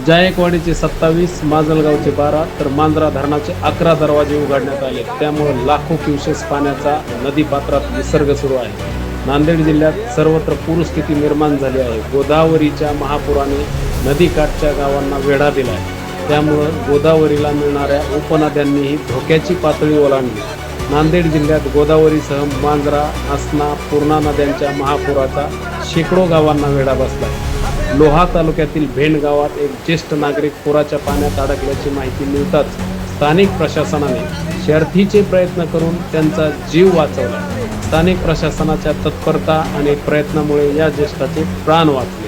जायकवाडीचे 27, माजलगावचे 12 तर मांजरा धरणाचे 11 दरवाजे उघडण्यात आले. त्यामुळे लाखो क्युसेस पाण्याचा नदीपात्रात विसर्ग सुरू आहे. नांदेड जिल्ह्यात सर्वत्र पूरस्थिती निर्माण झाली आहे. गोदावरीच्या महापुराने नदीकाठच्या गावांना वेढा दिला आहे. त्यामुळं गोदावरीला मिळणाऱ्या उपनद्यांनीही धोक्याची पातळी ओलांडली. नांदेड जिल्ह्यात गोदावरीसह मांजरा, आसना, पूर्णा नद्यांच्या महापुराचा शेकडो गावांना वेढा बसला आहे. लोहा तालुक्यातील भेंड गावात एक ज्येष्ठ नागरिक पुराच्या पाण्यात अडकल्याची माहिती मिळताच स्थानिक प्रशासनाने शर्थीचे प्रयत्न करून त्यांचा जीव वाचवला. स्थानिक प्रशासनाच्या तत्परता आणि प्रयत्नामुळे या ज्येष्ठाचे प्राण वाचले.